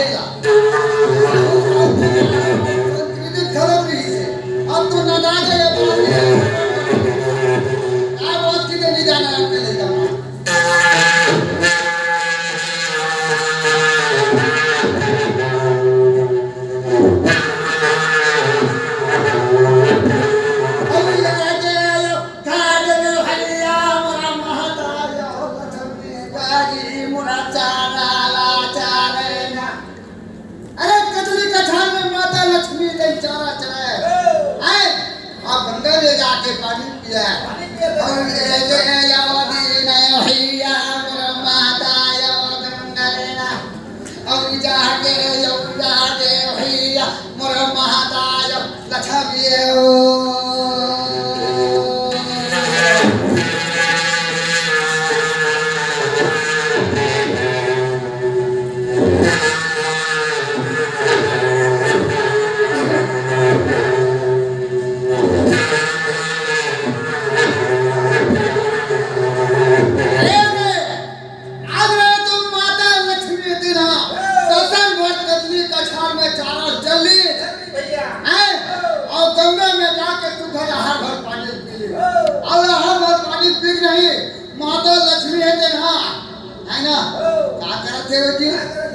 काढेला किती खराब रही है अब तो नदा गए काय बहुत किती नहीं जाना आपके ले जाना जाके पानी पिया और ये यावदी नय भैया मोर माता यो गंगरेना और जाके भैया मोर माता यो लछबियो माता लक्ष्मी है ना क्या करते हो जी